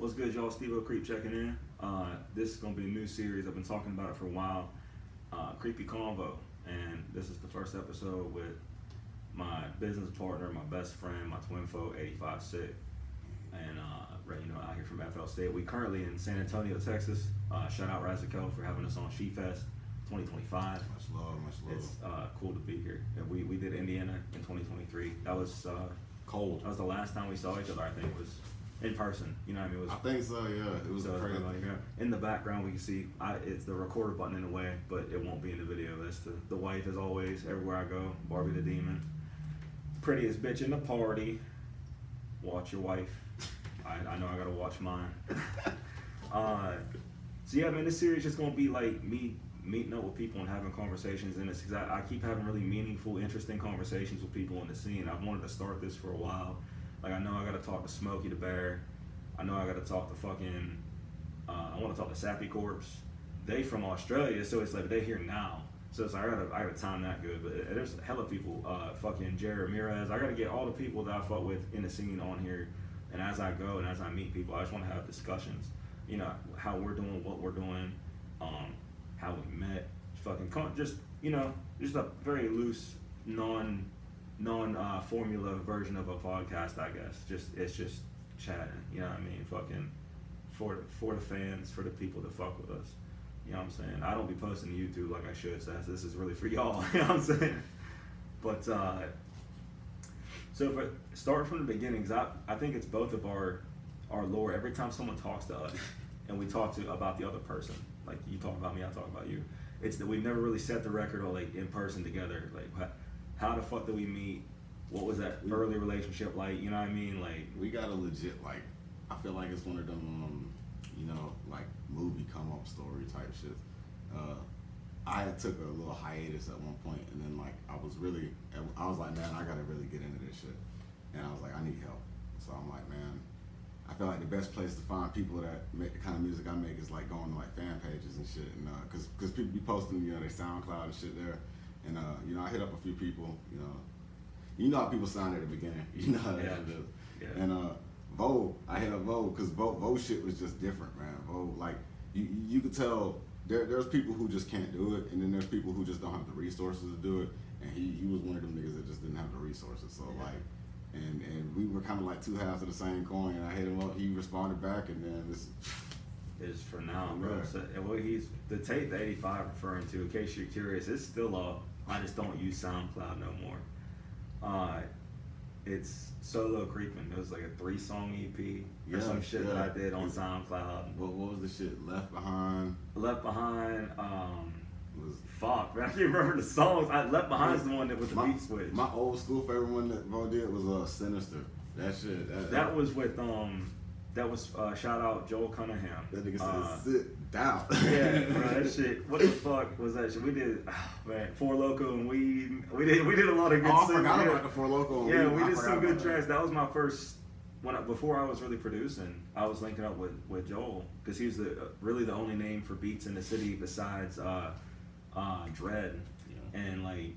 What's good, y'all? Steve-O Creep checking in. This is going to be a new series. I've been talking about it for a while. Creepy Convo. And this is the first episode with my business partner, my best friend, my twin foe, 85 Sick. And, out here from FL State. We currently in San Antonio, Texas. Shout out Razico for having us on She Fest 2025. Much love. It's cool to be here. And we did Indiana in 2023. That was Cold. That was the last time we saw each other. I think it was in person. You know what I mean? I think so. Yeah, it was crazy. In the background, we can see it's the recorder button in the way, but it won't be in the video. That's the wife, as always. Everywhere I go, Barbie the Demon, prettiest bitch in the party. Watch your wife. I know I gotta watch mine. So yeah, man, this series is just gonna be like me meeting up with people and having conversations, and it's because I keep having really meaningful, interesting conversations with people in the scene. I've wanted to start this for a while. Like, I know I gotta talk to Smokey the Bear. I know I gotta talk to fucking, I wanna talk to Sappy Corpse. They from Australia, so it's like, they're here now. So it's like, I gotta time that good. But there's a hella people, fucking Jared Ramirez. I gotta get all the people that I fuck with in the scene on here. And as I go and as I meet people, I just wanna have discussions. You know, how we're doing, what we're doing, how we met, just a very loose, non-formula version of a podcast, I guess. It's just chatting, you know what I mean? Fucking for the fans, for the people that fuck with us. You know what I'm saying? I don't be posting to YouTube like I should, so this is really for y'all, you know what I'm saying? But, so if I start from the beginning, 'cause I think it's both of our lore. Every time someone talks to us, and we talk about the other person, like you talk about me, I talk about you. It's that we've never really set the record or like in person together. Like, how the fuck did we meet? What was that early relationship like? You know what I mean? Like, we got a legit, like, I feel like it's one of them, like movie come up story type shit. I took a little hiatus at one point, and then like I was like, man, I gotta really get into this shit, and I was like, I need help. So I'm like, man, I feel like the best place to find people that make the kind of music I make is like going to like fan pages and shit, and cause people be posting, their SoundCloud and shit there, and I hit up a few people, you know how people sound at the beginning, you know how that is. Yeah. And Vo, I hit up Vo, cause Vo shit was just different, man. Vo, like you could tell there's people who just can't do it, and then there's people who just don't have the resources to do it, and he was one of them niggas that just didn't have the resources, so like. And we were kind of like two halves of the same coin. And I hit him up, he responded back, and then this is for now, bro. So, he's the tape that 85 referring to. In case you're curious, it's still up. I just don't use SoundCloud no more. It's Solo Creeping. It was like a 3-song EP or some shit that I did on SoundCloud. What was the shit? Left Behind. Fuck, man, I can't remember the songs. Left Behind is the one that was the beat switch. My old school favorite one that Bo did was Sinister. That shit. That was with shout out Joel Cunningham. That nigga said sit down. Yeah, bro, that shit. What the fuck was that shit? We did, man, Four Loko and Weed. We did a lot of good. I forgot about the Four Loko and Weed. Yeah, we did some good tracks. That was my first. Before I was really producing, I was linking up with Joel because he was really the only name for beats in the city besides Dread. Yeah. And like,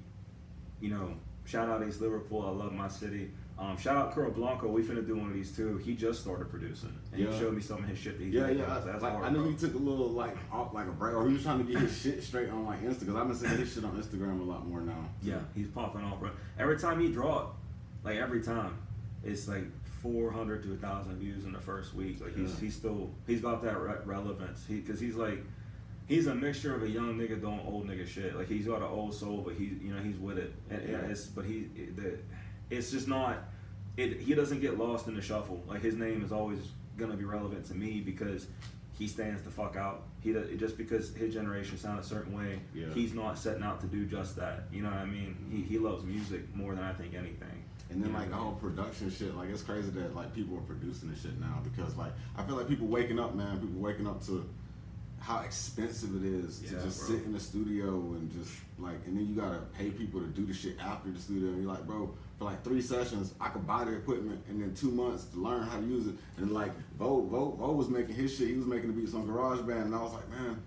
shout out East Liverpool. I love my city. Shout out Curl Blanco. We finna do one of these too. He just started producing, and he showed me some of his shit that he's doing. I knew he took a little like a break, or he was trying to get his shit straight on like Insta. Because I've been seeing his shit on Instagram a lot more now. So. Yeah, he's popping off, bro. Every time he drop, it's like 400 to 1,000 views in the first week. Like he's got that relevance. Because he's a mixture of a young nigga doing old nigga shit. Like he's got an old soul, but he's with it. It's just not. He doesn't get lost in the shuffle. Like his name is always gonna be relevant to me because he stands the fuck out. Just because his generation sound a certain way, he's not setting out to do just that. You know what I mean? He loves music more than I think anything. And then like the whole production shit, like it's crazy that like people are producing this shit now because like I feel like people waking up to how expensive it is to just sit in the studio and just like, and then you gotta pay people to do the shit after the studio. And you're like, bro, for like 3 sessions, I could buy the equipment and then 2 months to learn how to use it. And like Vo was making his shit, he was making the beats on GarageBand, and I was like, man,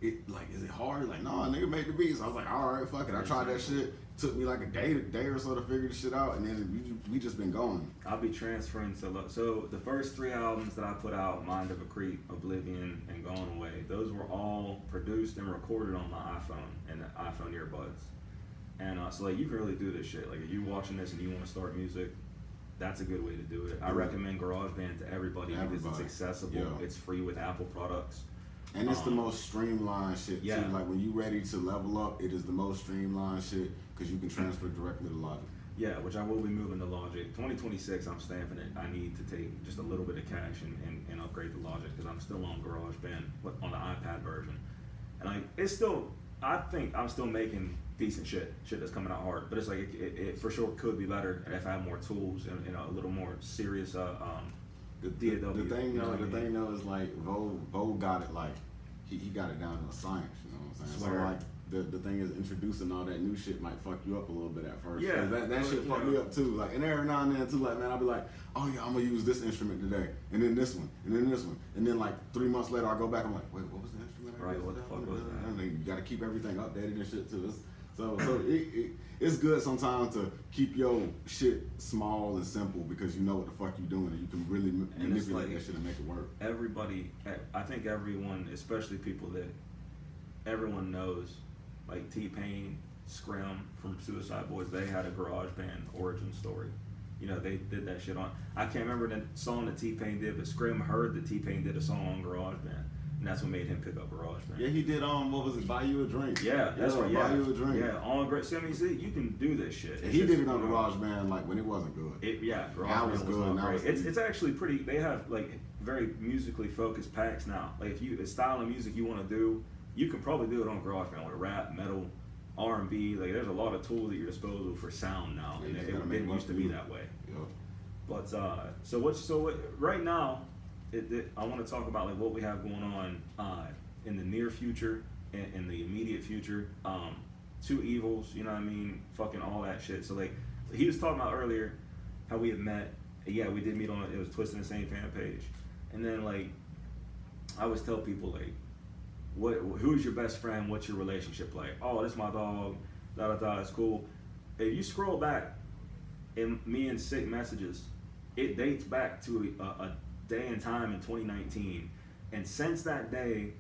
is it hard? Like, no, nigga made the beats. I was like, all right, fuck it. I tried that shit, took me like a day or so to figure the shit out, and then we just been going. I'll be transferring so the first 3 albums that I put out, Mind of a Creep, Oblivion, and Gone Away, those were all produced and recorded on my iPhone and the iPhone earbuds. And so like you can really do this shit. Like if you're watching this and you want to start music, that's a good way to do it. I recommend GarageBand to everybody because it's accessible. Yeah. It's free with Apple products. And it's the most streamlined shit too. Yeah. Like when you ready to level up, it is the most streamlined shit because you can transfer directly to Logic. Yeah, which I will be moving to Logic. 2026, I'm stamping it. I need to take just a little bit of cash and upgrade to Logic because I'm still on GarageBand on the iPad version. And like it's still, I think I'm still making decent shit that's coming out hard. But it's like it for sure could be better if I had more tools and a little more serious The DAW. thing though is like Vo got it like he got it down to a science, you know what I'm saying? Swear. So like the thing is introducing all that new shit might fuck you up a little bit at first. Yeah. 'Cause that shit fucked me up too. Like and every now and then too, like man, I'll be like, oh yeah, I'm gonna use this instrument today, and then this one, and then this one, and then like 3 months later I go back, I'm like, wait, what was the instrument? Right, what the fuck was that? And then you gotta keep everything updated and shit too. So it's good sometimes to keep your shit small and simple because you know what the fuck you doing and you can really manipulate that shit and make it work. Everybody, I think everyone, especially people that everyone knows, like T-Pain, Scrim from Suicide Boys, they had a GarageBand origin story. You know, they did that shit on, I can't remember the song that T-Pain did, but Scrim heard that T-Pain did a song on GarageBand. And that's what made him pick up GarageBand. Yeah, he did. What was it? Buy You a Drink. Yeah, that's right. Yeah, Buy You a Drink. Yeah, on great. See, I mean, you can do this shit. And he did it on GarageBand like when it wasn't good. GarageBand was good. Now it's actually pretty. They have like very musically focused packs now. Like if you a style of music you want to do, you can probably do it on GarageBand, like rap, metal, R&B. Like there's a lot of tools at your disposal for sound now, and it didn't used to be that way. Yep. But right now, I want to talk about like what we have going on in the near future and in the immediate future. Two evils, you know what I mean? Fucking all that shit. So like he was talking about earlier how we had met. Yeah, we did meet on it was Twisting the Same fan page, and then like I always tell people like, who's your best friend? What's your relationship like? Oh, that's my dog. Da da da. It's cool. If you scroll back in me and Sick messages, it dates back to a day and time in 2019, and since that day,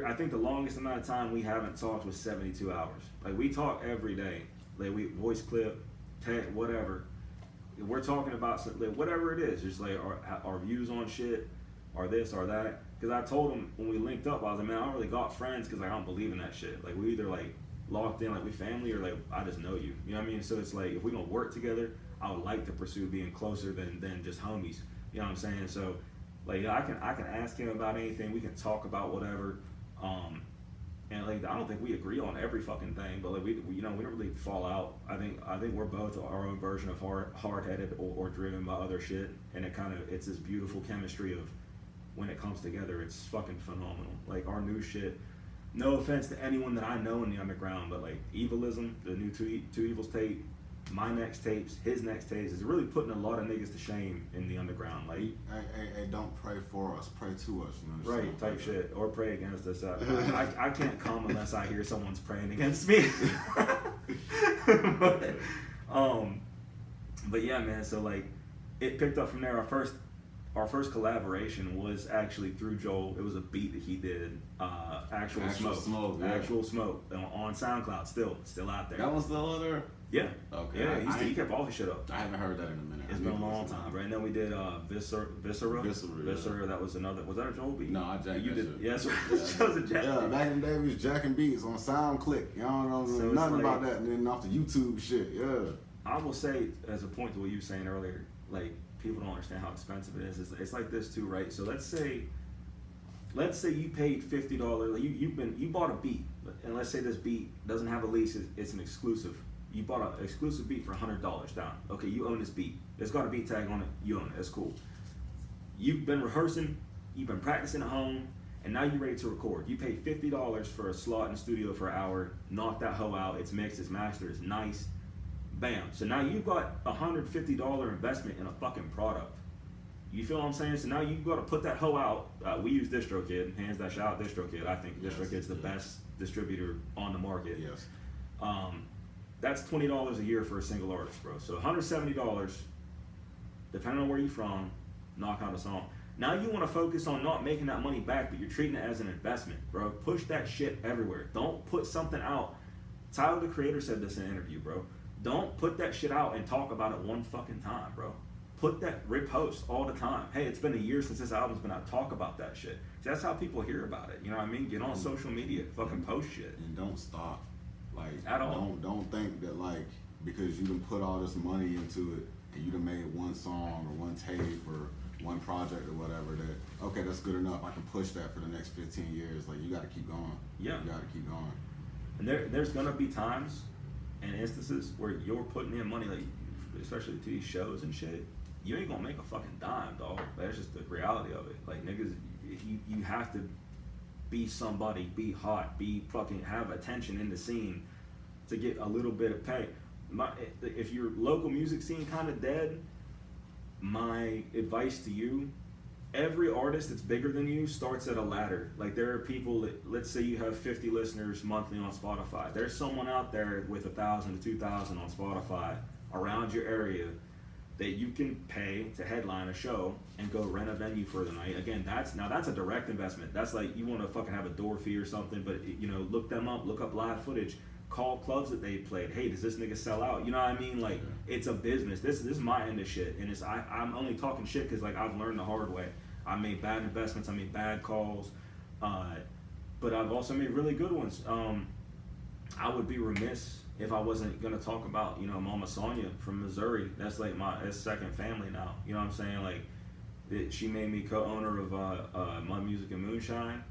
I think the longest amount of time we haven't talked was 72 hours. Like we talk every day, like we voice clip, text, whatever. We're talking about like, whatever it is, just like our views on shit, or this or that. Because I told him when we linked up, I was like, man, I don't really got friends because like I don't believe in that shit. Like we either like locked in, like we family, or like I just know you. You know what I mean? So it's like if we gonna work together, I would like to pursue being closer than just homies. You know what I'm saying? So, like, I can ask him about anything. We can talk about whatever. And like, I don't think we agree on every fucking thing, but like we don't really fall out. I think we're both our own version of hard-headed or driven by other shit, and it's this beautiful chemistry of when it comes together, it's fucking phenomenal. Like our new shit. No offense to anyone that I know in the underground, but like Evilism, the new Two Evils tape. My next tapes, his next tapes, is really putting a lot of niggas to shame in the underground. Like, hey, don't pray for us, pray to us. You know, right, type shit, or pray against us. I can't come unless I hear someone's praying against me. but yeah, man. So like, it picked up from there. Our first collaboration was actually through Joel. It was a beat that he did. Actual Smoke, yeah. Actual Smoke on SoundCloud, still out there. That one's still on there. Yeah. Okay. Yeah, he kept all his shit up. I haven't heard that in a minute. It's been a long time, right? And then we did Viscera. Yeah. That was another. Was that a Joel beat? No, I jacked You that did. shit. Yeah, so it was a jack. Yeah, back in the day we was jacking beats on SoundClick. Y'all don't know So nothing like, about that, and then off the YouTube shit. Yeah. I will say, as a point to what you were saying earlier, like people don't understand how expensive it is. It's like this too, right? So let's say you paid $50. Like you bought a beat, and let's say this beat doesn't have a lease. It's an exclusive. You bought an exclusive beat for $100 down. Okay, you own this beat. It's got a beat tag on it. You own it. That's cool. You've been rehearsing. You've been practicing at home, and now you're ready to record. You paid $50 for a slot in the studio for an hour. Knock that hoe out. It's mixed. It's mastered. It's nice. Bam. So now you've got a $150 investment in a fucking product. You feel what I'm saying? So now you've got to put that hoe out. We use DistroKid. Hands that shout out DistroKid. I think DistroKid's the best distributor on the market. Yes. that's $20 a year for a single artist, bro. So $170, depending on where you're from, knock out a song. Now you want to focus on not making that money back, but you're treating it as an investment, bro. Push that shit everywhere. Don't put something out. Tyler, the Creator, said this in an interview, bro. Don't put that shit out and talk about it one fucking time, bro. Put that, repost all the time. Hey, it's been a year since this album's been out. Talk about that shit. See, that's how people hear about it. You know what I mean? Get on social media, fucking post shit. And don't stop. Like, at all. Don't think that, like, because you done put all this money into it and you done made one song or one tape or one project or whatever, that, okay, that's good enough. I can push that for the next 15 years. Like, you got to keep going. Yeah. You got to keep going. And there's gonna be times and instances where you're putting in money, like especially to these shows and shit. You ain't gonna make a fucking dime, dog. That's just the reality of it. Like, niggas, you have to be somebody, be hot, be fucking have attention in the scene to get a little bit of pay. If your local music scene kind of dead, my advice to you: every artist that's bigger than you starts at a ladder. Like, there are people that, let's say you have 50 listeners monthly on Spotify. There's someone out there with 1,000 to 2,000 on Spotify around your area that you can pay to headline a show and go rent a venue for the night. Again, that's a direct investment. That's like, you want to fucking have a door fee or something, but you know, look them up, look up live footage, call clubs that they played. Hey, does this nigga sell out? You know what I mean? Like, it's a business. This is my end of shit, and I'm only talking shit because, like, I've learned the hard way. I made bad investments, I made bad calls, but I've also made really good ones. I would be remiss if I wasn't gonna talk about, you know, Mama Sonia from Missouri. That's like that's second family now. You know what I'm saying? Like, she made me co-owner of My Music and Moonshine,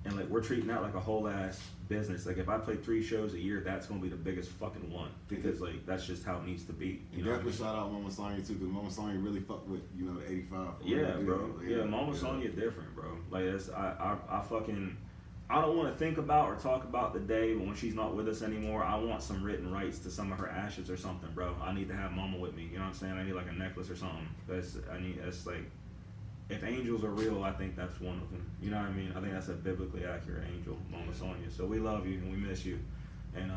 and like, we're treating that like a whole ass business. Like, if I play 3 shows a year, that's gonna be the biggest fucking one, because like, that's just how it needs to be. You know, definitely shout out Mama Sonia too, because Mama Sonia really fucked with, you know, the 85. Yeah, bro. Yeah, Mama Sonia different, bro. Like, that's I fucking, I don't want to think about or talk about the day, but when she's not with us anymore, I want some written rights to some of her ashes or something, bro. I need to have Mama with me. You know what I'm saying? I need like a necklace or something. That's like, if angels are real, I think that's one of them. You know what I mean? I think that's a biblically accurate angel, Mama Sonia. So we love you and we miss you, and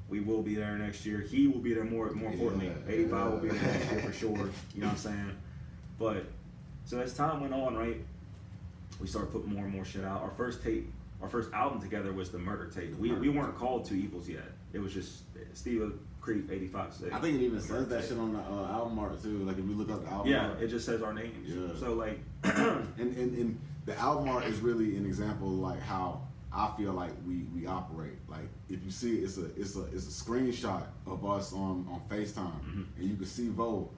we will be there next year. He will be there more importantly. 85 will be there next year for sure. You know what I'm saying? But so as time went on, right, we started putting more and more shit out. Our first album together was the Murder Tape. We weren't called Two Evils yet. It was just Steve Creek 85. I think it even says that shit on the album art too. Like, if you look up the album art. Yeah, it just says our names. Yeah. So like, and the album art is really an example of like how I feel like we operate. Like, if you see it, it's a screenshot of us on FaceTime, and you can see Vo.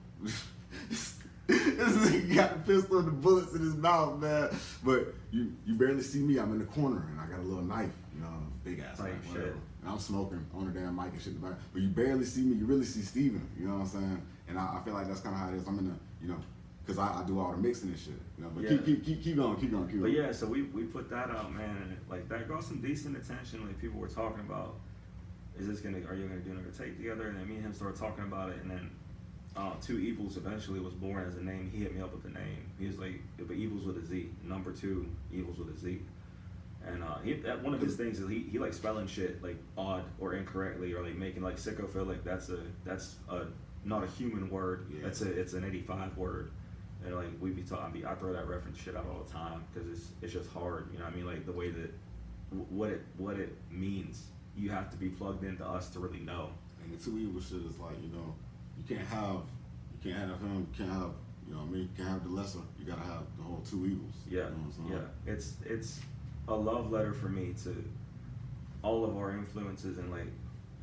This nigga got a pistol and the bullets in his mouth, man. But you barely see me. I'm in the corner and I got a little knife, you know, big ass knife, whatever. And I'm smoking on the damn mic and shit. But you barely see me. You really see Steven, you know what I'm saying? And I feel like that's kind of how it is. I'm in the, you know, because I do all the mixing and shit, you know. But keep going. But yeah, so we put that out, man, and like, that got some decent attention. Like, people were talking about, are you gonna do another tape together? And then me and him started talking about it, and then Two Evils eventually was born as a name. He hit me up with the name. He was like, but Evils with a Z, number 2 Evils with a Z. And one of his things is he likes spelling shit like odd or incorrectly, or like making like sicko feel like that's not a human word. Yeah. It's an 85 word. And like, we be talking, I throw that reference shit out all the time because it's just hard. You know what I mean? Like, the way that what it means, you have to be plugged into us to really know. And the Two Evils shit is like, you know, you can't have him, you can't have, you know what I mean, you can't have the lesser, you gotta have the whole Two Evils. Yeah, you know yeah. It's a love letter for me to all of our influences, and like,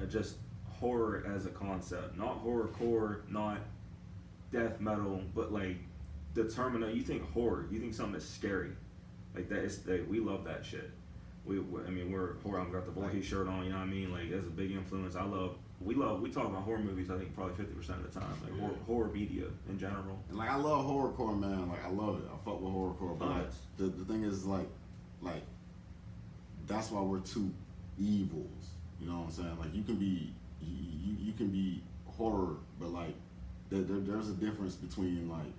just horror as a concept. Not horrorcore, not death metal, but like, you think horror, you think something that's scary. Like, we love that shit. We're horror. I've got the Voorhees shirt on, you know what I mean? Like, that's a big influence. We talk about horror movies, I think probably 50% of the time. Like, horror media in general. And like, I love horrorcore, man. Like, I love it. I fuck with horrorcore. But like, the thing is, like, that's why we're two evils. You know what I'm saying? Like, you can be horror, but like, there's a difference between like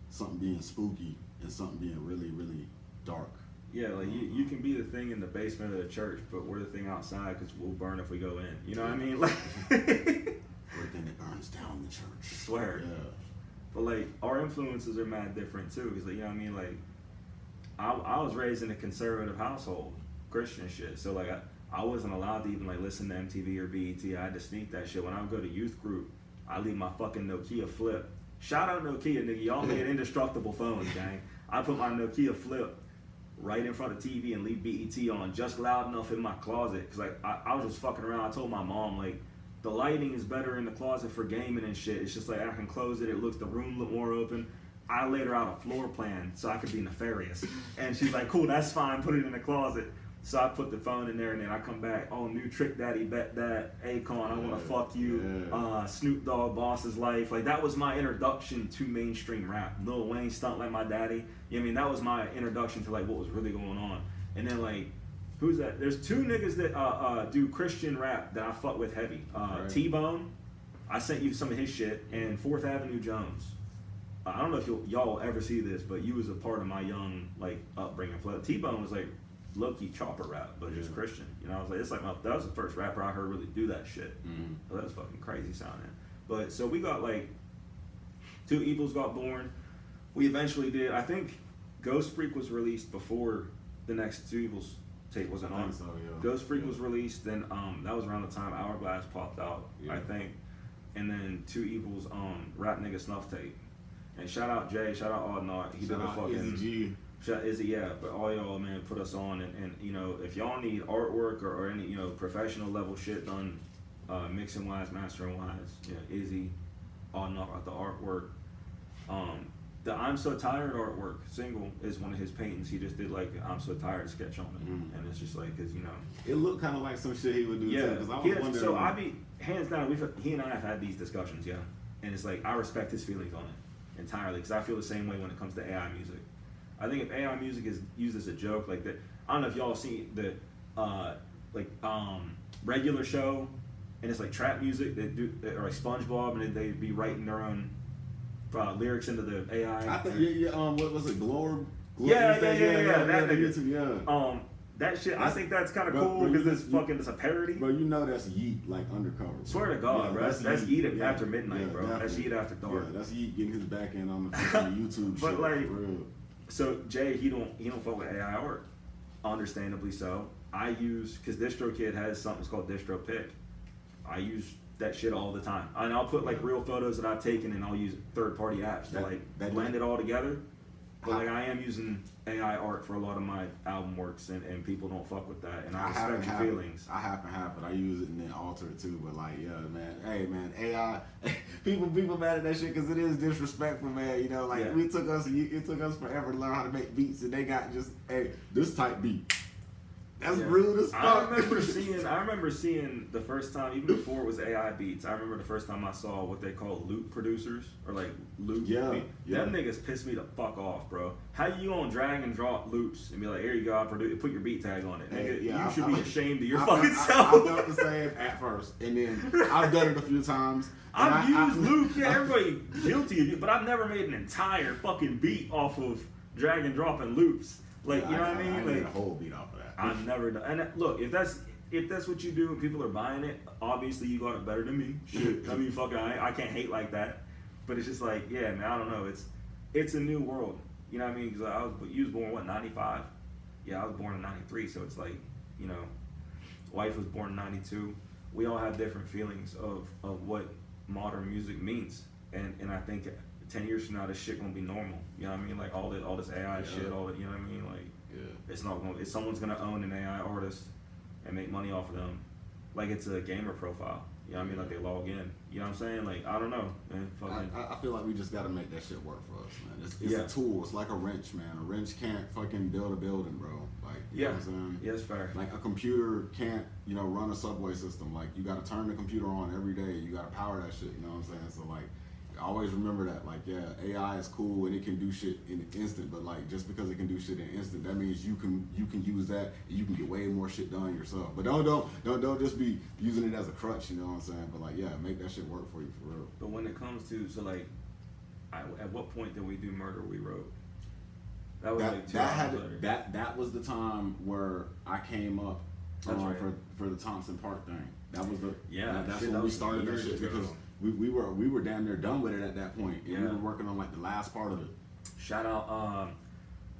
something being spooky and something being really, really dark. Yeah, like, you can be the thing in the basement of the church, but we're the thing outside because we'll burn if we go in. You know what I mean? Like, but then it burns down the church. I swear. Yeah. But like our influences are mad different too, because like, you know what I mean, like I was raised in a conservative household, Christian shit. So like I wasn't allowed to even like listen to MTV or BET. I had to sneak that shit. When I would go to youth group, I leave my fucking Nokia flip. Shout out Nokia, nigga. Y'all made indestructible phones, gang. I put my Nokia flip right in front of TV and leave BET on just loud enough in my closet. Cause like I was just fucking around. I told my mom like the lighting is better in the closet for gaming and shit. It's just like I can close it. It looks the room look more open. I laid her out a floor plan so I could be nefarious. And she's like, cool, that's fine. Put it in the closet. So I put the phone in there and then I come back. Oh, new Trick Daddy, Bet That, Akon, I Wanna Fuck You, Snoop Dogg, Boss's Life. Like that was my introduction to mainstream rap. Lil Wayne, Stunt Like My Daddy. You know what I mean? That was my introduction to like what was really going on. And then like, who's that? There's two niggas that do Christian rap that I fuck with heavy. T-Bone, I sent you some of his shit, and 4th Avenue Jones. I don't know if y'all will ever see this, but you was a part of my young like upbringing. T-Bone was like low-key chopper rap, but just Christian. You know, I was like, it's like that was the first rapper I heard really do that shit. So that was fucking crazy sounding. But so we got like Two Evils got born. We eventually did. I think Ghost Freak was released before the next Two Evils tape wasn't on. So, yeah. Ghost Freak was released. Then that was around the time Hourglass popped out. I think, and then Two Evils Rap Nigga Snuff tape. And shout out Jay, shout out Odd Knot. He did a fucking Izzy G. Shout Izzy, yeah. But all y'all, man, put us on. And you know, if y'all need artwork or any, you know, professional level shit done, mixing wise, mastering wise, yeah, Izzy, Odd Knot got the artwork. The I'm So Tired artwork single is one of his paintings. He just did like an I'm So Tired sketch on it. And it's just like, cause you know. It looked kind of like some shit he would do too. Cause I was wondering. So hands down, he and I have had these discussions, yeah. And it's like, I respect his feelings on it entirely, because I feel the same way when it comes to AI music. I think if AI music is used as a joke like that, I don't know if y'all see the regular show, and it's like trap music or like SpongeBob, and they be writing their own lyrics into the AI. I think what was it, Glor? Yeah. That YouTube, that shit, I think that's kind of cool because it's a parody. Bro, you know that's Yeet, like undercover. Bro. Swear to God, bro. That's Yeet after midnight, bro. Definitely. That's Yeet after dark. Yeah, that's Yeet getting his back end on the YouTube but shit. like, for real. So Jay, he don't fuck with AI art. Understandably so. I use, because DistroKid has something called DistroPic. I use that shit all the time. And I'll put like real photos that I've taken, and I'll use third-party apps to blend it all together. But like I am using AI art for a lot of my album works, and people don't fuck with that, and I respect your feelings. I happen to have it. I use it and then alter it too. But like, yeah, man, hey, man, AI, people mad at that shit because it is disrespectful, man. You know, like it took us forever to learn how to make beats, and they got just this type beat. That's rude as fuck. I remember seeing the first time, even before it was AI beats. I remember the first time I saw what they call loop producers, or like loop. Them niggas pissed me the fuck off, bro. How you gonna drag and drop loops and be like, here you go, put your beat tag on it, nigga? You should be ashamed of your fucking self. I felt the same at first, and then I've done it a few times. I've used loops. Yeah, everybody guilty of it, but I've never made an entire fucking beat off of drag and dropping loops. Like, you know what I mean? I made a whole beat off of that. I've never done. And look, if that's what you do and people are buying it, obviously you got it better than me. Shit, I mean, fucking, I can't hate like that. But it's just like, yeah, man, I don't know. It's a new world. You know what I mean? Because you was born, what, 95? Yeah, I was born in 93, so it's like, you know, wife was born in 92. We all have different feelings of what modern music means. And I think 10 years from now, this shit gonna be normal. You know what I mean? Like all this AI shit, all that, you know what I mean? Like, it's not gonna, if someone's gonna own an AI artist and make money off of them, like it's a gamer profile. You know what I mean? Like they log in. You know what I'm saying? Like, I don't know, man. I feel like we just gotta make that shit work for us, man. It's a tool. It's like a wrench, man. A wrench can't fucking build a building, bro. Like, you know what I'm saying? Yeah, it's fair. Like a computer can't, run a subway system. Like you gotta turn the computer on every day. You gotta power that shit. You know what I'm saying? So like, always remember that, like, yeah, AI is cool and it can do shit in an instant, but like just because it can do shit in an instant, that means you can use that and you can get way more shit done yourself. But don't just be using it as a crutch, you know what I'm saying? But like, yeah, make that shit work for you for real. But when it comes to at what point did we do Murder We Wrote? That was like 2 hours later. That was the time where I came up for the Thompson Park thing. That was that's when we started that shit we were damn near done with it at that point. And Yeah. we were working on like the last part of it. Shout out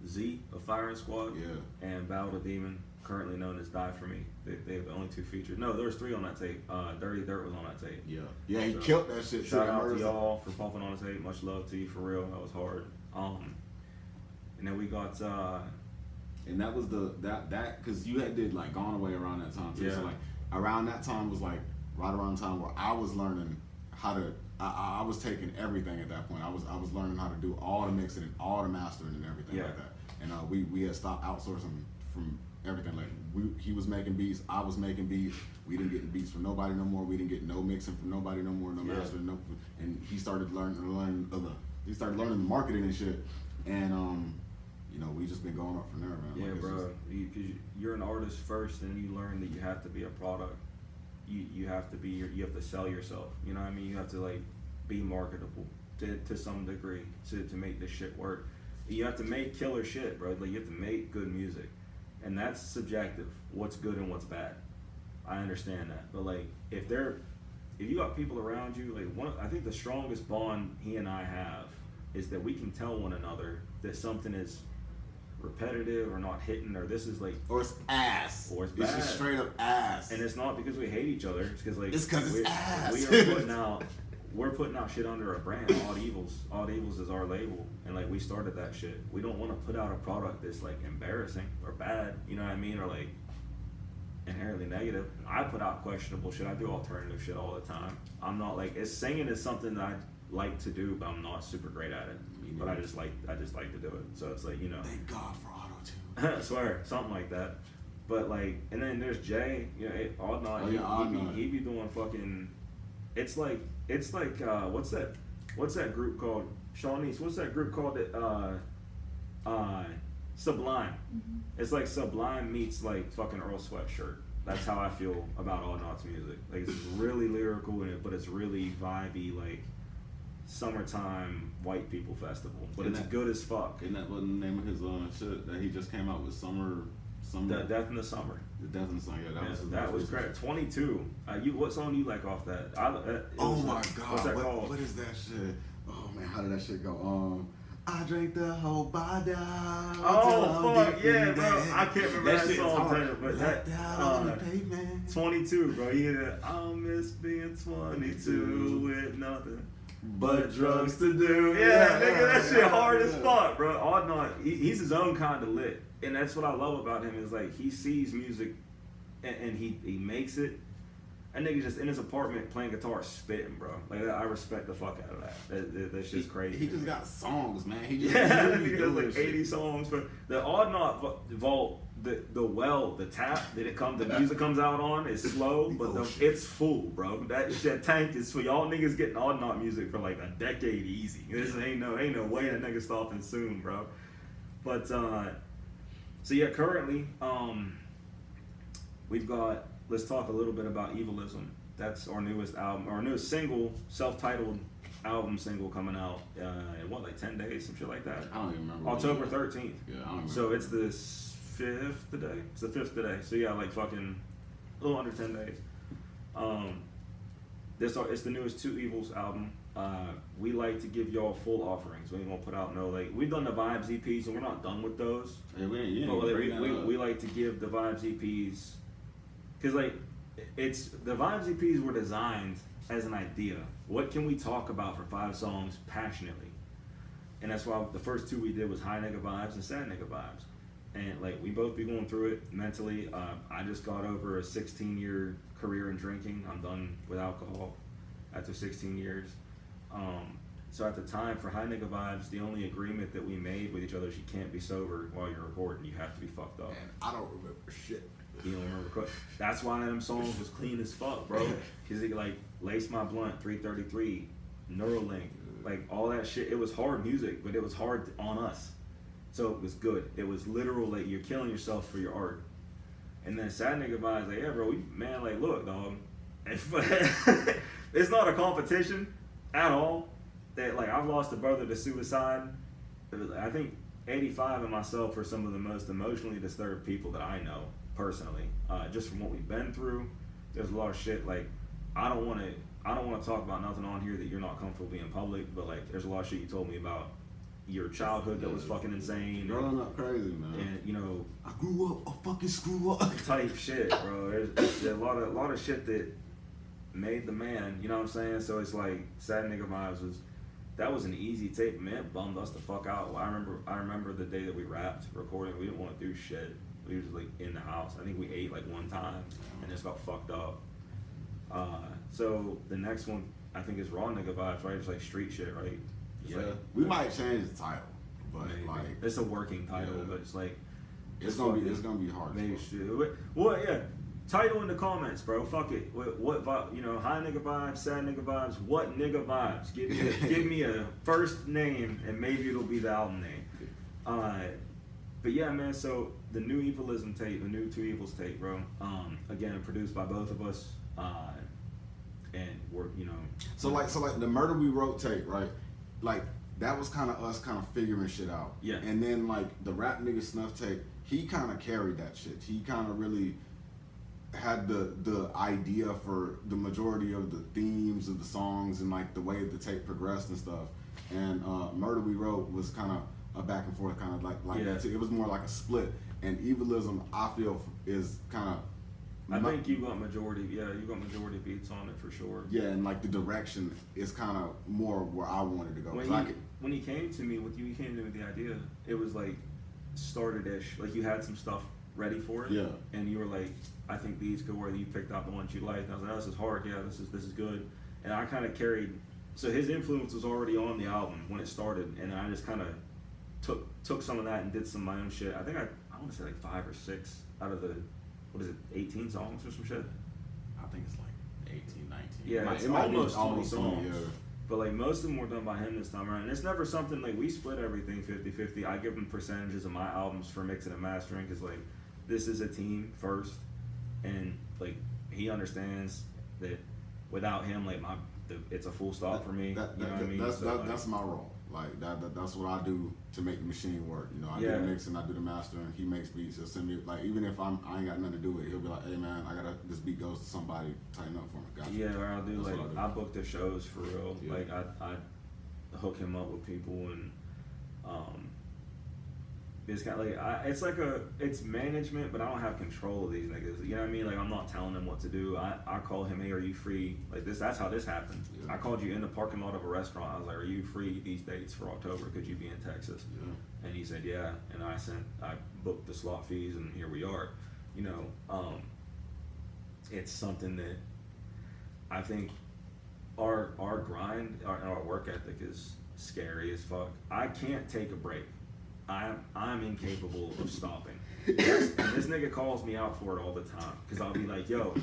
Z of Firing Squad Yeah. and Battle the Demon, currently known as Die For Me. They're the only two featured. No, there was 3 on that tape. Dirty Dirt was on that tape. Yeah. Yeah, he So, killed that shit. Shout too. out to y'all for pumping on the tape. Much love to you, for real. That was hard. And then we got And that was that because you had did like Gone Away around that time too. Yeah. So like around that time was like right around the time where I was learning how to. I was taking everything at that point. I was learning how to do all the mixing and all the mastering and everything like that. And we had stopped outsourcing from everything. Like he was making beats, I was making beats. We didn't get beats from nobody no more. We didn't get no mixing from nobody no more. No mastering. No. And he started learning. He started learning the marketing and shit. And you know, we just been going up from there, man. yeah, like, bro. Because you're an artist first, and you learn that you have to be a product. You have to be you have to sell yourself. You know what I mean? You have to like be marketable to some degree to make this shit work. You have to make killer shit, bro. Like you have to make good music, and that's subjective. What's good and what's bad. I understand that, but like if you got people around you, like I think the strongest bond he and I have is that we can tell one another that something is repetitive or not hitting, or this is like, or it's ass, or it's it's bad. just straight up ass. And it's not because we hate each other. It's because like it's because it's ass. We're putting out shit under a brand. Odd Evils is our label, and like we started that shit. We don't want to put out a product that's like embarrassing or bad. You know what I mean? Or like inherently negative. I put out questionable shit. I do alternative shit all the time. I'm not like singing is something that I like to do, but I'm not super great at it. But I just like to do it. So it's like, you know. Thank God for auto-tune. I swear, something like that. But like, and then there's Jay, you know, Odd Knot. He be doing fucking. It's like what's that group called? Shawnee's, what's that group called? Sublime. Mm-hmm. It's like Sublime meets like fucking Earl Sweatshirt. That's how I feel about Odd Knot's music. Like it's really lyrical in it, but it's really vibey, like summertime white people festival, but it's good as fuck. Isn't that what the name of his shit that he just came out with? Summer. The Death in the Summer. The Death in the Summer. Yeah, that was great. 22. What song do you like off that? Oh my God! What's that called? What is that shit? Oh man, how did that shit go? I drank the whole bottle. Oh fuck yeah, bro! I can't remember that song, but that on the pavement. 22, bro. He had I miss being 22 with nothing but drugs to do. Yeah, nigga, that shit hard as fuck, bro. Odd Knot, he's his own kind of lit, and that's what I love about him is like he sees music, and he makes it. That nigga just in his apartment playing guitar, spitting, bro. Like I respect the fuck out of that. That shit's crazy. He just got songs, man. He just he does like 80 songs. But the Odd Knot vault, the tap that the music comes out on is slow, but it's full, bro. That tank is for y'all niggas getting Odd Knot music for like a decade easy. This ain't no way that nigga stopping soon, bro. But so yeah, currently we've got. Let's talk a little bit about Evilism. That's our newest album, our newest single, self-titled album single coming out in what, like 10 days, some shit like that? I don't even remember. October 13th. Yeah, I don't remember. So it's the 5th today? It's the 5th today. So yeah, like fucking a little under 10 days. It's the newest Two Evils album. We like to give y'all full offerings. We ain't gonna put out we've done the Vibes EPs and we're not done with those. Yeah, we like to give the Vibes EPs. Because the Vibes EPs were designed as an idea. What can we talk about for 5 songs passionately? And that's why the first 2 we did was High Nigga Vibes and Sad Nigga Vibes. And like we both be going through it mentally. I just got over a 16-year career in drinking. I'm done with alcohol after 16 years. So at the time for High Nigga Vibes, the only agreement that we made with each other is you can't be sober while you're recording. You have to be fucked up. Man, I don't remember shit. You don't remember? That's why them songs was clean as fuck, bro. Cause it like Lace My Blunt, 333, Neuralink, like all that shit. It was hard music, but it was hard on us. So it was good. It was literal, like you're killing yourself for your art. And then Sad Nigga Vibes, like, yeah, bro, look, dog. It's not a competition at all. That like I've lost a brother to suicide. I think 85 and myself are some of the most emotionally disturbed people that I know. Personally, just from what we've been through, there's a lot of shit like I I don't want to talk about nothing on here that you're not comfortable being public, but like, there's a lot of shit you told me about your childhood that was fucking insane. Growing up crazy, man. And you know, I grew up a fucking screw up type shit, bro. There's a lot of shit that made the man. You know what I'm saying? So it's like Sad Nigga Vibes that was an easy tape. Man, it bummed us the fuck out. I remember the day that we wrapped recording. We didn't want to do shit. We were just like in the house. I think we ate like one time and just got fucked up. So the next one I think is Raw Nigga Vibes, right? It's like street shit, right? Yeah, like, we might change the title, but maybe. Like it's a working title, yeah. but it's like it's gonna be hard. Maybe well, yeah. Title in the comments, bro. Fuck it. What you know? High nigga vibes, sad nigga vibes. What nigga vibes? Give me a first name, and maybe it'll be the album name. But yeah, man. So the new Evilism tape, the new Two Evils tape, bro. Again, produced by both of us, and we're So like the Murder We Wrote tape, right? Like that was kind of us kind of figuring shit out. Yeah. And then like the Rap Nigga Snuff tape, he kind of carried that shit. He kind of really had the idea for the majority of the themes of the songs and like the way the tape progressed and stuff. And Murder We Wrote was kind of a back and forth kind of like yeah. that too. It was more like a split. And Evilism, I feel, is kind of. I think you got majority beats on it for sure. Yeah, and like the direction is kind of more where I wanted to go. When he came to me with the idea, it was like started-ish. Like you had some stuff ready for it. Yeah. And you were like, I think these could work. You picked out the ones you liked. And I was like, oh, this is hard. Yeah, this is good. And I kind of carried. So his influence was already on the album when it started, and I just kind of took some of that and did some of my own shit. I think I want to say like 5 or 6 out of the. What is it, 18 songs or some shit? I think it's like 18, 19. Yeah, it's almost 20 songs. Yeah. But like most of them were done by him this time around. And it's never something like we split everything 50-50. I give him percentages of my albums for mixing and mastering because like this is a team first. And like he understands that without him, like it's a full stop for me. You know what I mean? That's my role. Like that's what I do to make the machine work. You know, I do the mixing, I do the mastering. He makes beats. He'll send me like even if I ain't got nothing to do with it, he'll be like, hey man, this beat goes to somebody, tighten up for me. Gotcha. Yeah, or I'll do I book the shows for real. Yeah. Like I hook him up with people and it's kind of like it's management, but I don't have control of these niggas. You know what I mean? Like I'm not telling them what to do. I call him, hey, are you free? Like this. That's how this happened. Yeah. I called you in the parking lot of a restaurant. I was like, are you free these dates for October? Could you be in Texas? Yeah. And he said, yeah. And I booked the slot fees, and here we are. You know, it's something that I think our grind, our work ethic is scary as fuck. I can't take a break. I'm incapable of stopping. And this nigga calls me out for it all the time because I'll be like, yo,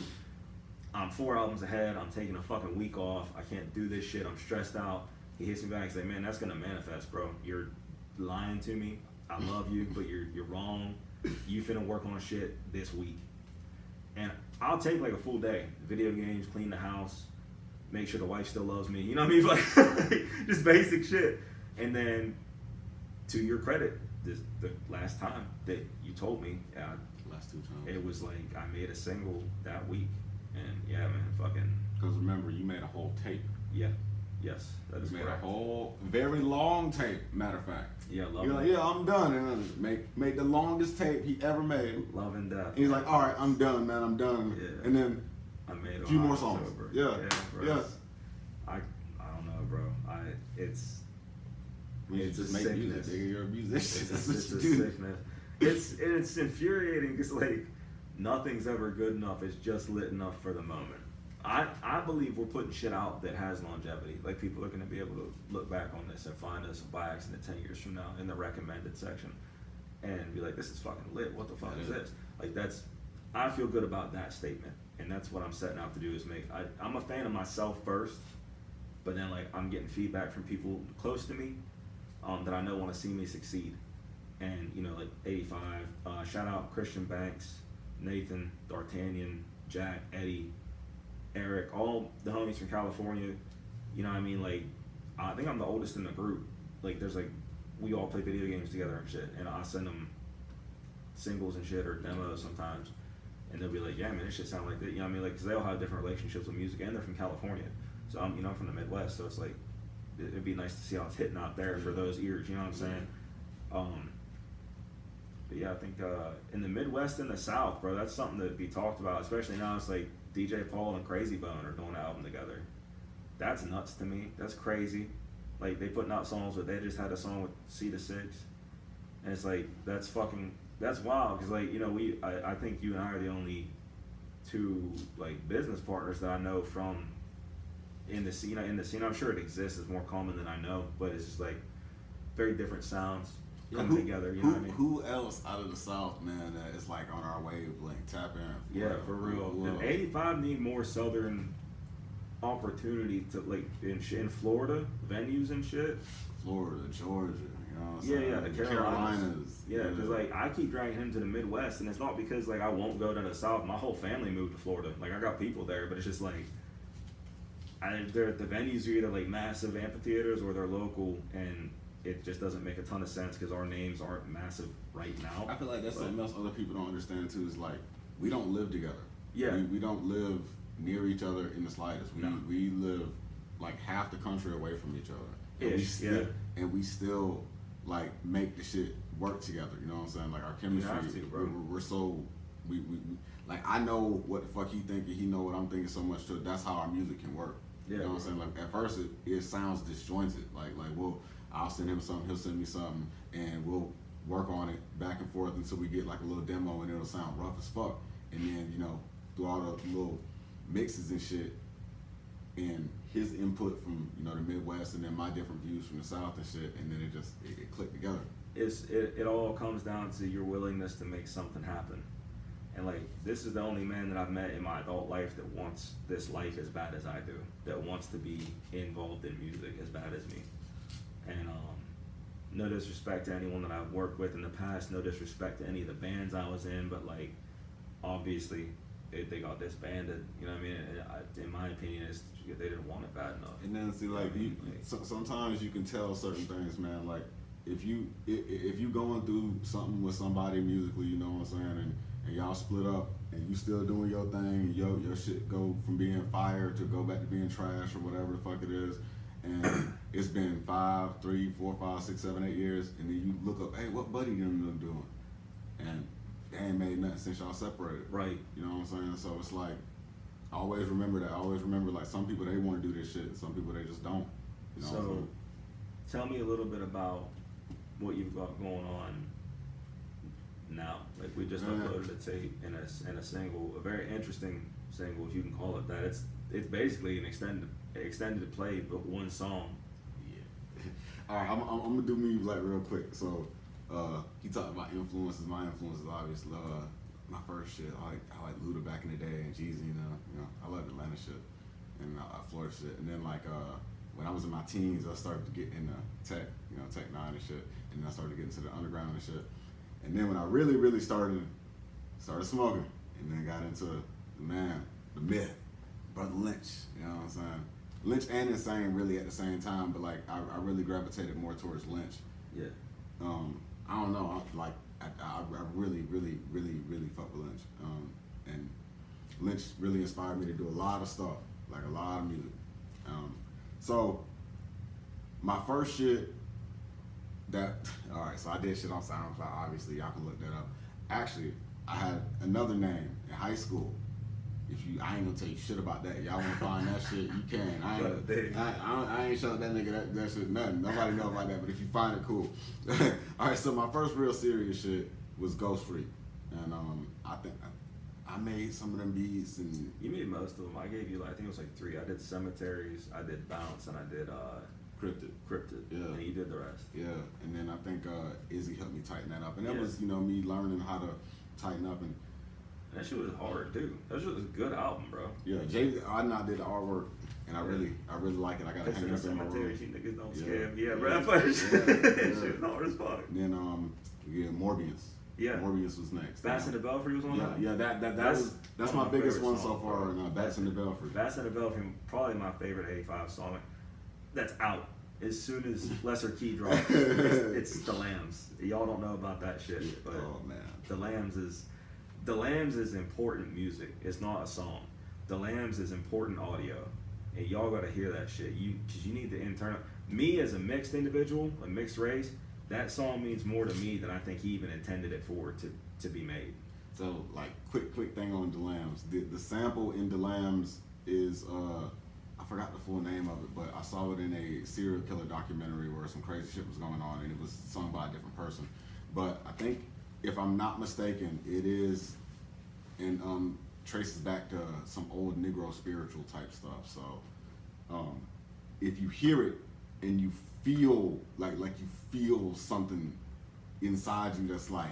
I'm 4 albums ahead. I'm taking a fucking week off. I can't do this shit. I'm stressed out. He hits me back and say, man, that's gonna manifest, bro. You're lying to me. I love you, but you're wrong. You finna work on shit this week. And I'll take like a full day. Video games, clean the house, make sure the wife still loves me. You know what I mean? Like just basic shit. And then to your credit, the last time that you told me, last 2 times, it was like I made a single that week, and yeah, man, fucking. Because remember, you made a whole tape. Yeah, yes, that is correct. Made a whole, very long tape. Matter of fact. Yeah, love. You're like, yeah, I'm done, and make the longest tape he ever made. Love and Death. And he's like, all right, I'm done, man, I'm done. Yeah. And then I made a few more songs. October. Yeah, bro. Yeah. I don't know, bro. It's just make music, nigga. You're a musician. It's a sickness. It's infuriating because like nothing's ever good enough. It's just lit enough for the moment. I believe we're putting shit out that has longevity. Like people are gonna be able to look back on this and find us by accident 10 years from now in the recommended section and be like, this is fucking lit. What the fuck is this? Like I feel good about that statement, and that's what I'm setting out to do is make. I'm a fan of myself first, but then like I'm getting feedback from people close to me. That I know want to see me succeed. And, you know, like 85, shout out Christian Banks, Nathan, D'Artagnan, Jack, Eddie, Eric, all the homies from California. You know what I mean? Like, I think I'm the oldest in the group. Like, we all play video games together and shit. And I send them singles and shit or demos sometimes. And they'll be like, yeah, man, this shit sound like that. You know what I mean? Like, because they all have different relationships with music and they're from California. So I'm from the Midwest, so it's like it'd be nice to see how it's hitting out there for those ears. You know what I'm saying? But yeah, I think in the Midwest and the South, bro, that's something to be talked about. Especially now, it's like DJ Paul and Crazy Bone are doing an album together. That's nuts to me. That's crazy. Like they putting out songs, but they just had a song with C-6, and it's like that's wild. Cause like I think you and I are the only two like business partners that I know from in the scene. I'm sure it exists. It's more common than I know, but it's just like very different sounds coming together. You know what I mean? Who else out of the South, man, that is like on our wavelength? Tap in. Yeah, for real. 85 need more Southern opportunity to like in Florida venues and shit. Florida, Georgia, you know what I'm saying? Yeah, the Carolinas. Yeah, because like I keep dragging him to the Midwest, and it's not because like I won't go to the South. My whole family moved to Florida. Like I got people there, but it's just like the venues are either like massive amphitheaters or they're local, and it just doesn't make a ton of sense because our names aren't massive right now. I feel like that's something else other people don't understand too. Is like we don't live together. Yeah, we don't live near each other in the slightest. We live like half the country away from each other. And we still like make the shit work together. You know what I'm saying? Like our chemistry, we're so we like I know what the fuck he thinking, he know what I'm thinking so much too. That's how our music can work. Yeah, you know what I'm saying? Like at first it sounds disjointed. Like I'll send him something, he'll send me something, and we'll work on it back and forth until we get like a little demo, and it'll sound rough as fuck. And then through all the little mixes and shit, and his input from the Midwest, and then my different views from the South and shit, and then it clicked together. It all comes down to your willingness to make something happen. And like this is the only man that I've met in my adult life that wants this life as bad as I do, that wants to be involved in music as bad as me. And no disrespect to anyone that I've worked with in the past, no disrespect to any of the bands I was in, but like obviously they got disbanded. You know what I mean? In my opinion, they didn't want it bad enough. And then see, like sometimes you can tell certain things, man. Like if you going through something with somebody musically, you know what I'm saying, and y'all split up, and you still doing your thing, and your shit go from being fire to go back to being trash or whatever the fuck it is, and it's been 5, 3, 4, 5, 6, 7, 8 years, and then you look up, hey, what Buddy them doing? And they ain't made nothing since y'all separated. Right. You know what I'm saying? So it's like, always remember that. Always remember, like, some people, they want to do this shit. Some people, they just don't. You know so, tell me a little bit about what you've got going on now. Like, we just uploaded a tape and a single, a very interesting single, if you can call it that. It's basically an extended play, but one song. Yeah. All right, I'm gonna do me like real quick. So, he talked about influences. My influences, obviously, my first shit. I like Luda back in the day and Jeezy. You know, I love Atlanta shit and Florida shit. And then like when I was in my teens, I started to get into tech, Tech 9 and shit. And then I started to get into the underground and shit. And then when I really started smoking, and then got into the myth, Brother Lynch. You know what I'm saying? Lynch and Insane really at the same time, but like I really gravitated more towards Lynch. Yeah. I don't know. I really fuck with Lynch. And Lynch really inspired me to do a lot of stuff, like a lot of music. So my first shit so I did shit on SoundCloud, obviously, y'all can look that up. Actually, I had another name in high school. I ain't gonna tell you shit about that. Y'all wanna find that shit, you can. I ain't showing that nigga that shit nothing. Nobody know about that, but if you find it, cool. Alright, so my first real serious shit was Ghost Freak. And I think I made some of them beats, and you made most of them. I gave you I think it was like 3. I did Cemeteries, I did Bounce, and I did Cryptid. Yeah. And you did the rest. Yeah. And then I think Izzy helped me tighten that up. And that was, me learning how to tighten up, and that shit was hard too. That shit was a good album, bro. Yeah, I did the artwork, and I really like it. I gotta hang it up in my room. You niggas don't scam. Yeah, bro. That shit was hard as fuck. And then Morbius. Yeah. Morbius was next. Bats in the Belfry was on that. Yeah, that's my biggest one so far. Bats in the Belfry. Bats in the Belfry, probably my favorite 85 song. That's out as soon as Lesser Key drops. It's The Lambs. Y'all don't know about that shit, but The Lambs is important music. It's not a song. The Lambs is important audio. and y'all gotta hear that shit. Cause you need the internal. Me as a mixed individual, a mixed race, that song means more to me than I think he even intended it for to be made. So, like, quick thing on DeLambs. The sample in DeLambs is, I forgot the full name of it, but I saw it in a serial killer documentary where some crazy shit was going on, and it was sung by a different person. But I think, if I'm not mistaken, it is, and traces back to some old Negro spiritual type stuff. So, if you hear it and you feel like you feel something inside you that's like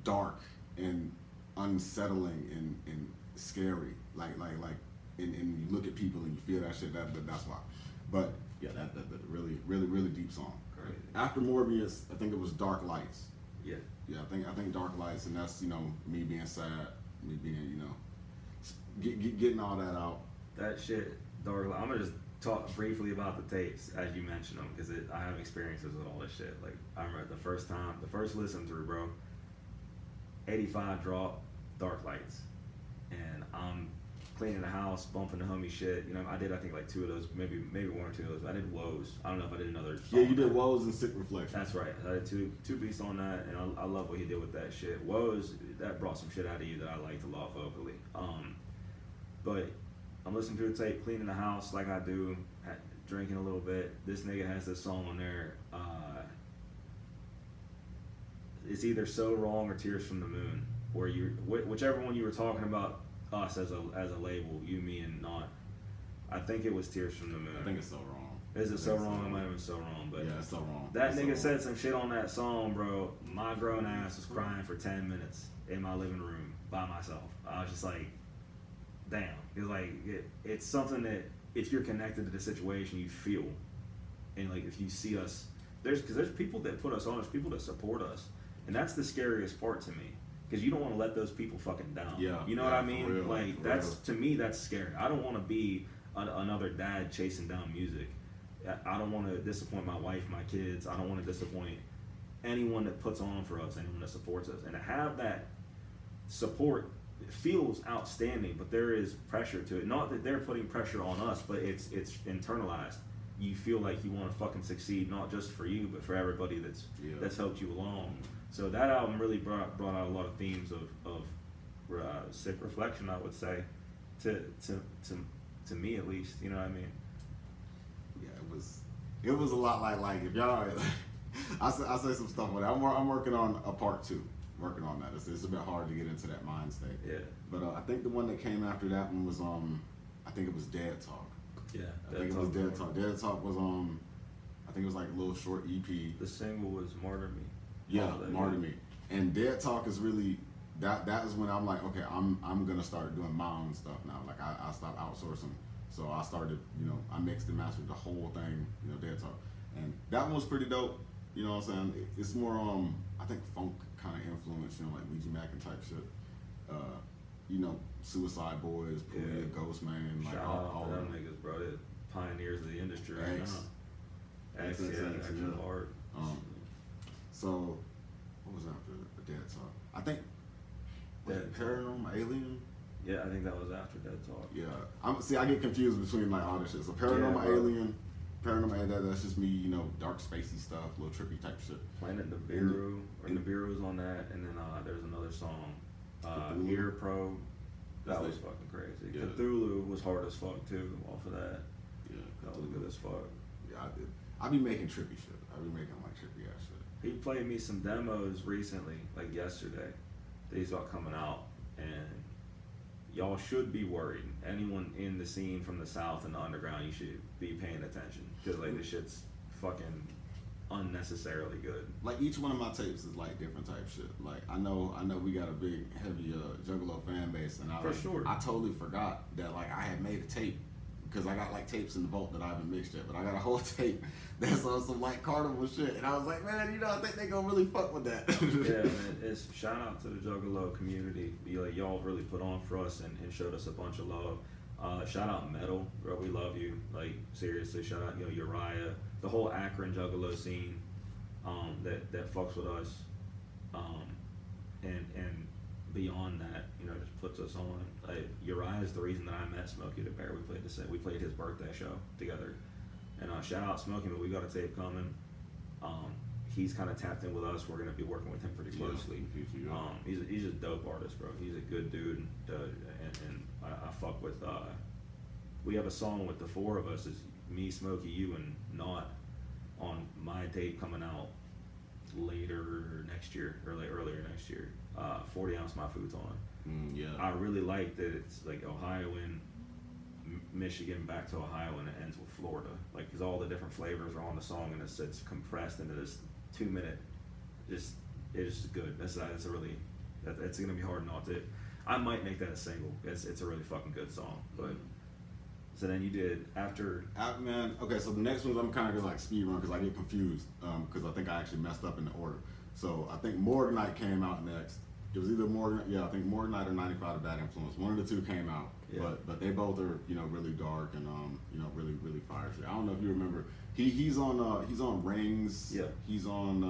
dark and unsettling and scary, like and you look at people and you feel that shit, that's why. But yeah, that really deep song. Crazy. After Morbius, I think it was Dark Lights. Yeah. Yeah, I think Dark Lights, and that's, you know, me being sad, me being, you know, getting all that out. That shit, Dark. I'm gonna just talk briefly about the tapes as you mentioned them, because I have experiences with all this shit. Like, I remember the first listen through, bro. 85 drop, Dark Lights, and I'm cleaning the house, bumping the homie shit. You know, I think like 2 of those, maybe 1 or 2 of those. I did Woes. I don't know if I did another song. Yeah, you did Woes and Sick Reflection. That's right. I did two beats on that, and I love what he did with that shit. Woes, that brought some shit out of you that I liked a lot vocally. But I'm listening to the tape, cleaning the house like I do, drinking a little bit. This nigga has this song on there. It's either So Wrong or Tears from the Moon, where whichever one you were talking about us as a label, you, me, and not. I think it was Tears from the Moon. I think it's So Wrong. Is it So Wrong? It might have been So Wrong, but yeah, it's So Wrong. That it's nigga so said some shit on that song, bro. My grown ass was crying for 10 minutes in my living room by myself. I was just like, damn. It's like it's something that if you're connected to the situation, you feel, and like if you see us, there's people that put us on, there's people that support us, and that's the scariest part to me, because you don't want to let those people fucking down. Yeah, you know yeah, what I mean? real, Like that's to me that's scary. I don't want to be another dad chasing down music. I don't want to disappoint my wife, my kids. I don't want to disappoint anyone that puts on for us, anyone that supports us, and to have that support. It feels outstanding, but there is pressure to it. Not that they're putting pressure on us, but it's internalized. You feel like you want to fucking succeed, not just for you, but for everybody that's helped you along. So that album really brought out a lot of themes of sick reflection, I would say, to me at least. You know what I mean? Yeah, it was a lot like if y'all. I say some stuff on that. I'm working on a part 2. Working on that. It's a bit hard to get into that mind state. Yeah. But I think the one that came after that one was I think it was Dead Talk. Yeah. I think it was Dead Talk. Dead Talk was I think it was like a little short EP. The single was Martyr Me. Yeah, Martyr Me. And Dead Talk is really that is when I'm like, okay, I'm gonna start doing my own stuff now. Like I stopped outsourcing. So I started, you know, I mixed and mastered the whole thing, you know, Dead Talk. And that one was pretty dope. You know what I'm saying? It's more I think funk kind of influence, you know, like Weezy Mac and type shit. You know, Suicide Boys, Pooya, Ghostman, like Shout all out to of them them. niggas, bro. They're pioneers of the industry right X. now. X, yeah, hard. So, what was after the Dead Talk? I think Dead Paranormal Alien. Yeah, I think that was after Dead Talk. Yeah, I get confused between like all this shit. So Paranormal Alien. Paranormal, that's just me, you know, dark spacey stuff, little trippy type shit. Planet Nibiru, or Nibiru's on that, and then there's another song, Ear Probe. That was fucking crazy. Yeah. Cthulhu was hard as fuck too, off of that. Yeah, That was good as fuck. Yeah, I did. I be making trippy shit. I be making like trippy ass shit. He played me some demos recently, like yesterday. These are coming out, and y'all should be worried. Anyone in the scene from the South and the underground, you should be paying attention, because like this shit's fucking unnecessarily good. Like each one of my tapes is like different type shit. Like I know we got a big heavy Juggalo fan base, and I totally forgot that like I had made a tape, because I got like tapes in the vault that I haven't mixed yet, but I got a whole tape that's on some like carnival shit, and I was like, man, you know, I think they gonna really fuck with that. Yeah, man, it's shout out to the Juggalo community. Y'all really put on for us and showed us a bunch of love. Shout out Metal, bro, we love you. Like seriously, shout out Uriah, the whole Akron Juggalo scene, that fucks with us, and beyond that, you know, just puts us on. Like, Uriah is the reason that I met Smokey the Bear. We played his birthday show together, and shout out Smokey, but we got a tape coming. He's kind of tapped in with us. We're gonna be working with him pretty closely. He's a dope artist, bro. He's a good dude, and I fuck with. We have a song with the four of us. Is me, Smokey, you, and Not on my tape coming out later next year, earlier next year. 40 ounce my futon. Yeah. I really like that it's like Ohio and Michigan back to Ohio, and it ends with Florida. Like, because all the different flavors are on the song, and it's compressed into this 2 minute. It's just good. That's gonna be hard not to. I might make that a single. It's a really fucking good song. But so then you did after. Man, okay. So the next one I'm kind of gonna like speed run because I get confused because I think I actually messed up in the order. So I think Morganite came out next. It was either I think Morganite or 95 to Bad Influence. One of the two came out, but they both are, you know, really dark and really fire shit. I don't know if you remember. He's on Rings. Yeah. He's on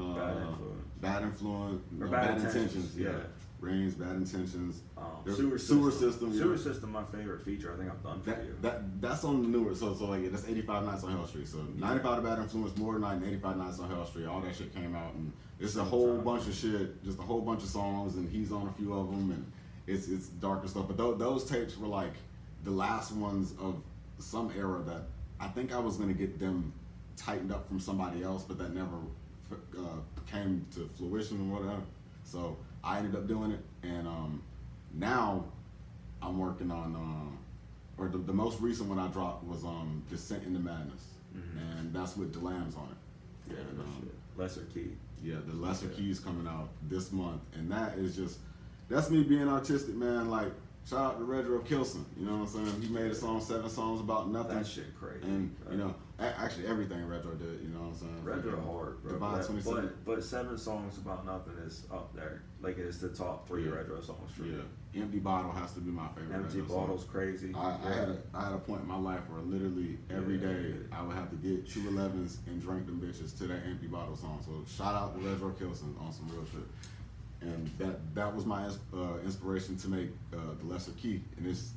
Bad Influence. Or Bad Intentions. Yeah. Rings, Bad Intentions. Sewer System. Sewer System, my favorite feature. I think I've done for you. That's on the newer. So like that's 85 Nights on Hell Street. So 95 to Bad Influence, Morganite, and 85 Nights on Hell Street. All that shit came out, and it's a whole bunch of shit, just a whole bunch of songs, and he's on a few of them, and it's darker stuff. But those tapes were like the last ones of some era that I think I was gonna get them tightened up from somebody else, but that never came to fruition or whatever. So I ended up doing it, and now I'm working on, or the most recent one I dropped was Descent into Madness, and that's with DeLambs on it. Yeah, and, Lesser Key. Yeah, the Lesser Key is coming out this month, and that's me being artistic, man. Like, shout out to Redro Kilson, you know what I'm saying? He made a song, 7 songs about nothing. That shit crazy. And, you know, actually everything Redro did, you know what I'm saying? Redro hard, bro. Divide 27. But 7 songs about nothing is up there. Like, it's the top 3 Redro songs for me. Empty Bottle has to be my favorite. Empty Bottle's song. Crazy. I had a point in my life where literally every day I would have to get 211s and drink them bitches to that Empty Bottle song. So shout out to Redro Kilson on some real shit. And that was my inspiration to make the Lesser Key. And it's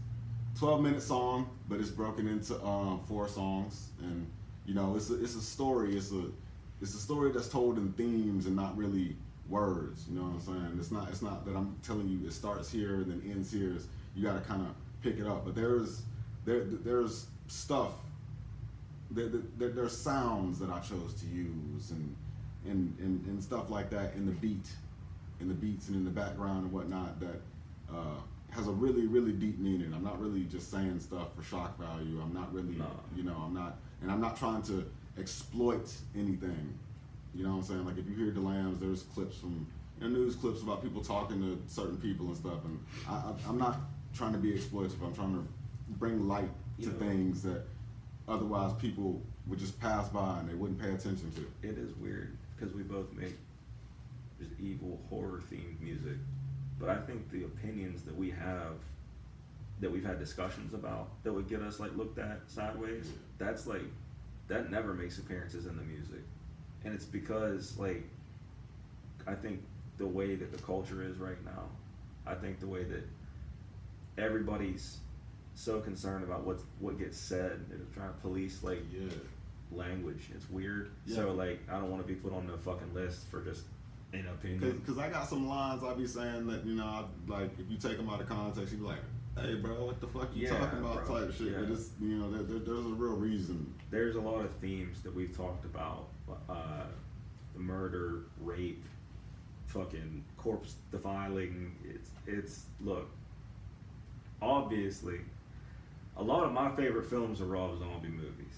12-minute song, but it's broken into 4 songs. And you know, it's a story. It's a story that's told in themes and not really words. You know what I'm saying? It's not that I'm telling you it starts here and then ends here. You got to kind of pick it up. But there's stuff. There's sounds that I chose to use and stuff like that in the beats and in the background and whatnot that has a really, really deep meaning. I'm not really just saying stuff for shock value. I'm not really, you know, I'm not trying to exploit anything. You know what I'm saying? Like, if you hear DeLambs, there's clips from, you know, news clips about people talking to certain people and stuff, and I'm not trying to be exploitive. I'm trying to bring light to things that otherwise people would just pass by and they wouldn't pay attention to. It is weird because we both make just evil horror themed music, but I think the opinions that we have, that we've had discussions about, that would get us like looked at sideways, that's like, that never makes appearances in the music. And it's because, like, I think the way that the culture is right now, I think the way that everybody's so concerned about what gets said, they're trying to police like language. It's weird. So like, I don't want to be put on the fucking list for just an opinion. Because I got some lines I be saying that, you know, like, if you take them out of context, you be like, hey bro, what the fuck you talking about, bro, type shit. But it's, you know, there's a real reason. There's a lot of themes that we've talked about. The murder, rape, fucking corpse defiling. It's look, obviously, a lot of my favorite films are Rob Zombie movies.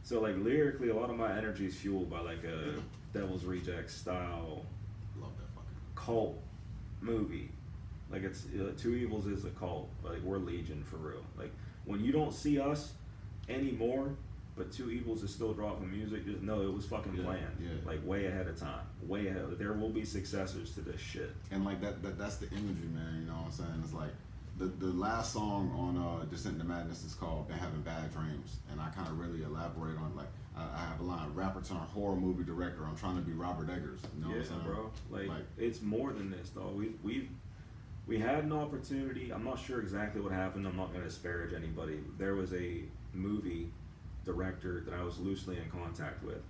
So like, lyrically, a lot of my energy is fueled by like a Devil's Rejects style Love that fucking cult movie. Like, it's Two Evils is a cult. Like, we're Legion for real. Like, when you don't see us anymore, but Two Evils is still dropping music, just know it was fucking planned. Like, way ahead of time. Way ahead. There will be successors to this shit. And like that's the imagery, man. You know what I'm saying? It's like the last song on Descent into Madness is called "Been Having Bad Dreams," and I kind of really elaborate on, like, I have a line: rapper turned horror movie director. I'm trying to be Robert Eggers. You know what I'm saying, bro. Like, it's more than this, though. We had an opportunity. I'm not sure exactly what happened. I'm not going to disparage anybody. There was a movie director that I was loosely in contact with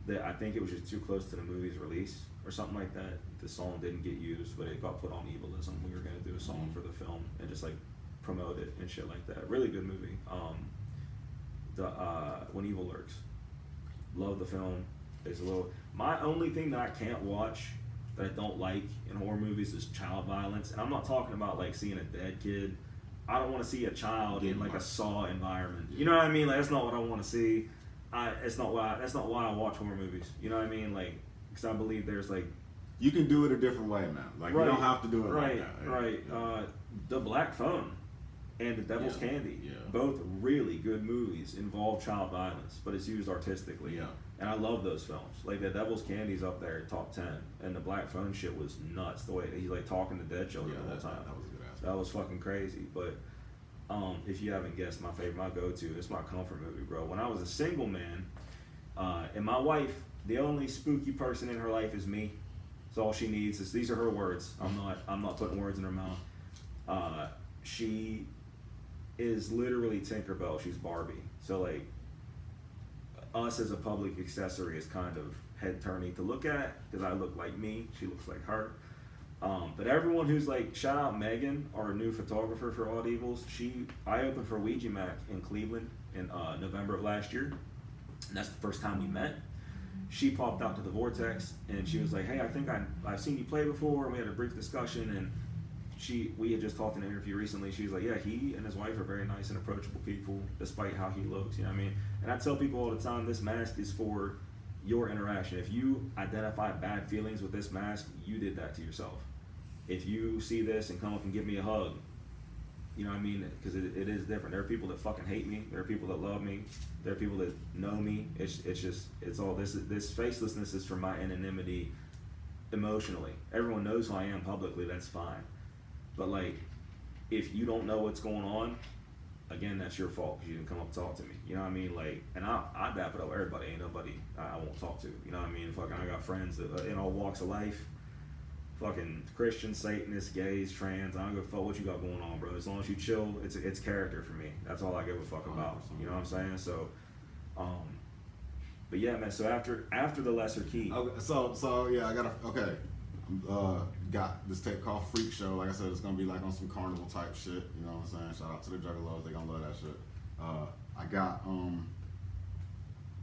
that I think it was just too close to the movie's release or something like that. The song didn't get used, but it got put on Evilism. We were going to do a song for the film and just like promote it and shit like that. Really good movie. When Evil Lurks. Love the film. It's a little. My only thing that I can't watch that I don't like in horror movies is child violence, and I'm not talking about like seeing a dead kid. I don't want to see a child in like a Saw environment. You know what I mean? Like that's not what I want to see. That's not why I watch horror movies. You know what I mean? Like, because I believe there's like. You can do it a different way, man. Like you don't have to do it right, like that. Right. The Black Phone and The Devil's Candy, both really good movies, involve child violence, but it's used artistically. Yeah. And I love those films. Like The Devil's Candy's up there, top 10, and the Black Phone shit was nuts. The way he's like talking to dead children the whole time. That was a good aspect. That was fucking crazy. But if you haven't guessed, my go-to, it's my comfort movie, bro. When I was a single man, and my wife, the only spooky person in her life is me. So all she needs is, these are her words. I'm not putting words in her mouth. She is literally Tinkerbell. She's Barbie. So like, us as a public accessory is kind of head turning to look at because I look like me. She looks like her. But everyone who's like, shout out Megan, our new photographer for Odd Evils. I opened for Ouija Mac in Cleveland in November of last year. And that's the first time we met. She popped out to the Vortex and she was like, hey, I think I've seen you play before. And we had a brief discussion and we had just talked in an interview recently. She was like, yeah, he and his wife are very nice and approachable people despite how he looks. You know what I mean? And I tell people all the time, this mask is for your interaction. If you identify bad feelings with this mask, you did that to yourself. If you see this and come up and give me a hug, you know what I mean? Because it is different. There are people that fucking hate me. There are people that love me. There are people that know me. It's all this facelessness is for my anonymity emotionally. Everyone knows who I am publicly. That's fine. But like, if you don't know what's going on, again, that's your fault because you didn't come up and talk to me. You know what I mean? Like, and I dap it up everybody. Ain't nobody I won't talk to. You know what I mean? Fucking, I got friends that, in all walks of life. Fucking Christian, Satanist, gays, trans. I don't give a fuck what you got going on, bro. As long as you chill, it's character for me. That's all I give a fuck about. You know what I'm saying? So, but yeah, man. So after the Lesser Key. Okay, so yeah, I got this tape called Freak Show. Like I said, it's gonna be like on some carnival type shit. You know what I'm saying? Shout out to the Juggalos. They gonna love that shit. I got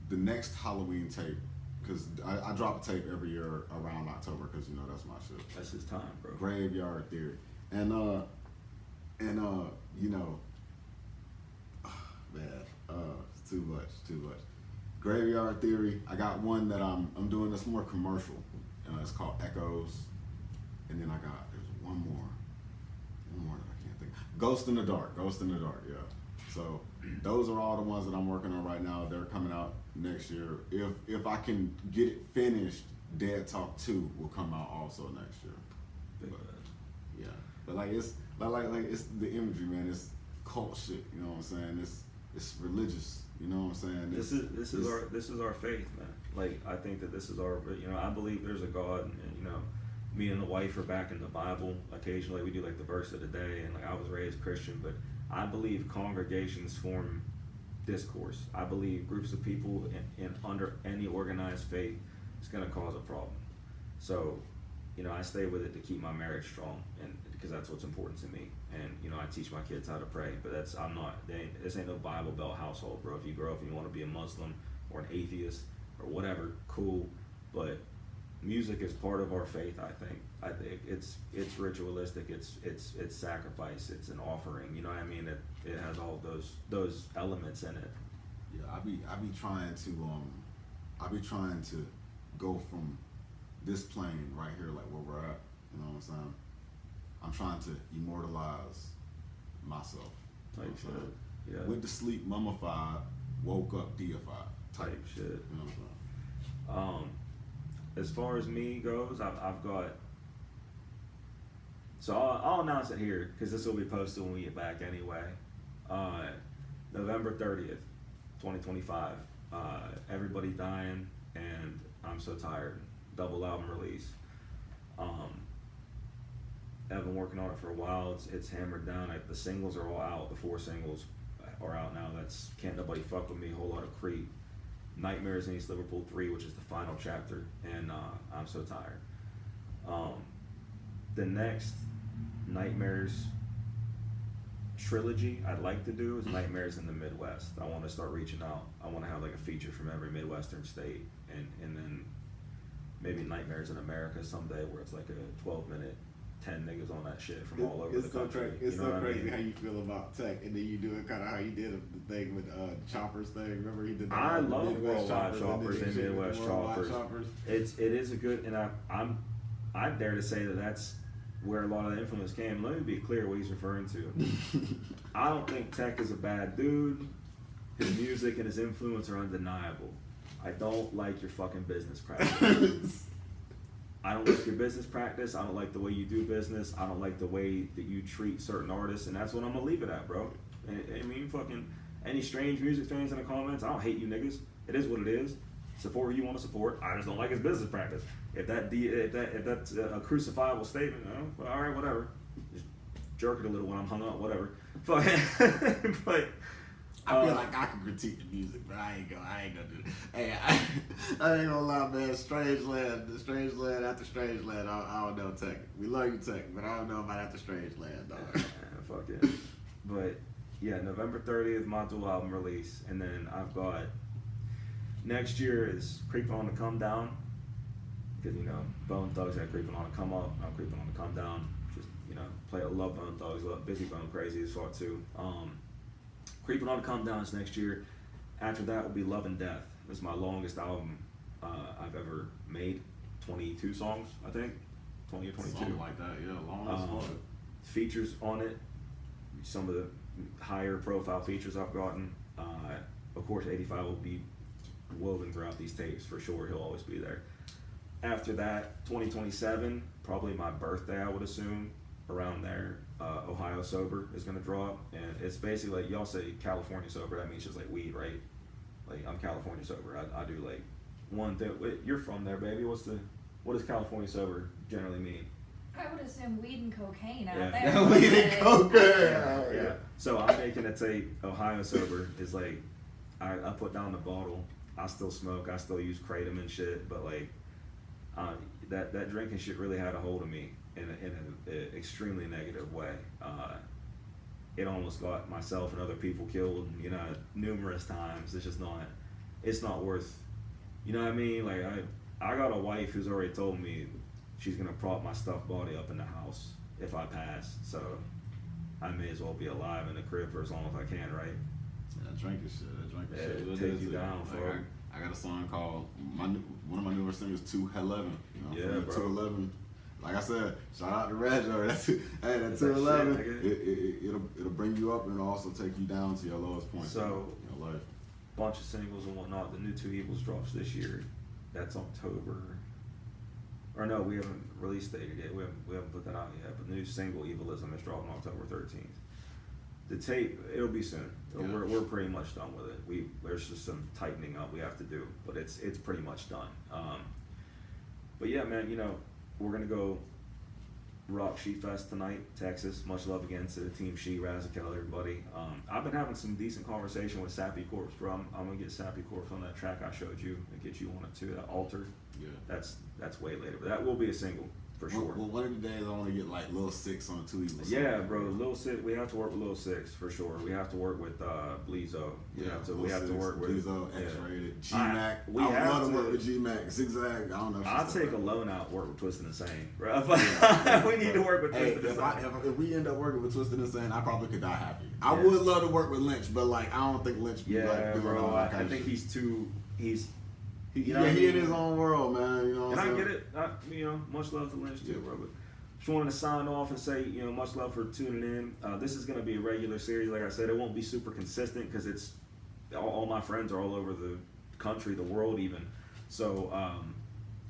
the next Halloween tape. Because I drop a tape every year around October because, you know, that's my shit. That's his time, bro. Graveyard Theory. And you know, man, it's too much. Graveyard Theory. I got one that I'm doing that's more commercial. It's called Echoes. And then there's one more that I can't think. Ghost in the Dark, yeah. So those are all the ones that I'm working on right now. They're coming out next year. If I can get it finished, Dead Talk 2 will come out also next year. Yeah. But like it's it's the imagery, man. It's cult shit, you know what I'm saying? It's religious, you know what I'm saying? This is our faith, man. Like, I think that this is our, you know, I believe there's a God, and you know, me and the wife are back in the Bible. Occasionally we do like the verse of the day, and like I was raised Christian, but I believe congregations form discourse. I believe groups of people in under any organized faith is going to cause a problem. So, you know, I stay with it to keep my marriage strong, and because that's what's important to me. And you know, I teach my kids how to pray, but this ain't no Bible Belt household, bro. If you grow up and you want to be a Muslim or an atheist or whatever, cool. But music is part of our faith. I think it's ritualistic. It's sacrifice. It's an offering. You know what I mean? It has all those elements in it. Yeah, I be trying to go from this plane right here, like where we're at. You know what I'm saying? I'm trying to immortalize myself. Type shit. Yeah. Went to sleep mummified, woke up deified. Type shit. You know what I'm saying? As far as me goes, I've got. So I'll announce it here because this will be posted when we get back anyway. November 30th, 2025. Everybody Dying and I'm So Tired. Double album release. I've been working on it for a while. It's hammered down. The singles are all out. The 4 singles are out now. That's Can't Nobody Fuck With Me, Whole Lot of Creep, Nightmares in East Liverpool 3, which is the final chapter, and I'm So Tired. The next Nightmares trilogy I'd like to do is Nightmares in the Midwest. I want to start reaching out. I want to have like a feature from every Midwestern state, and then maybe Nightmares in America someday, where it's like a 12-minute 10 niggas on that shit from all over the country. It's You know so what I crazy mean? how you feel about tech, and then you do it kind of how you did the thing with Choppers thing. Remember he did that? I the love Midwest worldwide choppers and then he did Midwest worldwide choppers. It is a good, and I dare to say that's where a lot of the influence came. Let me be clear what he's referring to. I don't think Tech is a bad dude. His music and his influence are undeniable. I don't like your fucking business practice. I don't like your business practice. I don't like the way you do business. I don't like the way that you treat certain artists, and that's what I'm gonna leave it at, bro. I mean, fucking any strange music fans in the comments, I don't hate you niggas. It is what it is. Support who you want to support. I just don't like his business practice. If that's a crucifiable statement, well, all right, whatever. Just jerk it a little when I'm hung up, whatever. But I feel like I can critique the music, but I ain't gonna do it. Hey, I ain't gonna lie, man. Strangeland after Strangeland, I don't know Tech. We love you, Tech, but I don't know about after Strangeland, dog. Fuck it. But yeah, November 30th, my dual album release, and then I've got next year is Creeping On to Come Down, because Bone Thugs had Creeping On to Come Up. I'm Creeping On to Come Down. Just love Bone Thugs, love Busy Bone Crazy as fuck too. Creeping On to Come Down is next year. After that will be Love and Death. It's my longest album I've ever made. 22 songs, I think. 20 or 22. Something like that, yeah. Long as fuck. Features on it. Some of the higher profile features I've gotten. Of course, 85 will be woven throughout these tapes for sure. He'll always be there. After that, 2027, probably my birthday, I would assume, around there. Ohio Sober is gonna drop, and it's basically like y'all say California sober. That means just like weed, right? Like I'm California sober. I do like one thing. Wait, you're from there, baby. What does California sober generally mean? I would assume weed and cocaine out Yeah. there. Weed and cocaine. Yeah. So I'm making it say Ohio sober is like I put down the bottle. I still smoke. I still use kratom and shit. But like that drinking shit really had a hold of me in an extremely negative way. It almost got myself and other people killed, numerous times. It's not worth, you know what I mean? Like I got a wife who's already told me she's gonna prop my stuffed body up in the house if I pass. So I may as well be alive in the crib for as long as I can, right? Yeah, drinking shit. It'll take you down, bro. I got a song called one of my newer singles, 211. Yeah, bro. 211. Like I said, shout out to Reggie. That 211. It'll bring you up and it'll also take you down to your lowest point. So, in your life. Bunch of singles and whatnot. The new Two Evils drops this year. That's October. Or no, we haven't released dated yet. We haven't put that out yet. But the new single Evilism is dropping October 13th. The tape, it'll be soon. Yeah. We're pretty much done with it. There's just some tightening up we have to do, but it's pretty much done. But yeah, man, we're gonna go rock She Fest tonight, Texas. Much love again to the team She, Razakel, everybody. I've been having some decent conversation with Sappy Corpse, bro. I'm gonna get Sappy Corpse on that track I showed you and get you on it too. That Altar. Yeah. That's way later, but that will be a single for sure. Well, one of the days I want to get like Lil 6 on 2 Evils. Yeah, bro. Lil 6. We have to work with Lil 6 for sure. We have to work with Bleezo. We have to work with Bleezo, X-Rated, Yeah. G-Mac. We I have would love to to work with G-Mac. Zigzag. I don't know. If I'll she's take a still loan out, work with Twisted Insane, bro. We need to work with Hey, Twisted Insane. if we end up working with Twisted Insane, I probably could die happy. I Yeah. would love to work with Lynch, but like I don't think Lynch be Yeah, like doing all bro. that kind I of think shit. he's too. He's. He you know what I mean? in his own world, man. You know what And I'm I saying? get it. Much love to Lynch too, Yeah. bro. But just wanted to sign off and say, much love for tuning in. This is gonna be a regular series. Like I said, it won't be super consistent because it's all my friends are all over the country, the world, even. So,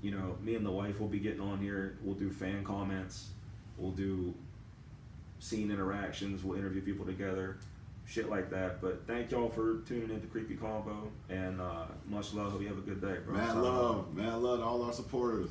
me and the wife will be getting on here. We'll do fan comments. We'll do scene interactions. We'll interview people together. Shit like that. But thank y'all for tuning in to Creepy Convo, and much love. Hope you have a good day, bro. Mad love to all our supporters.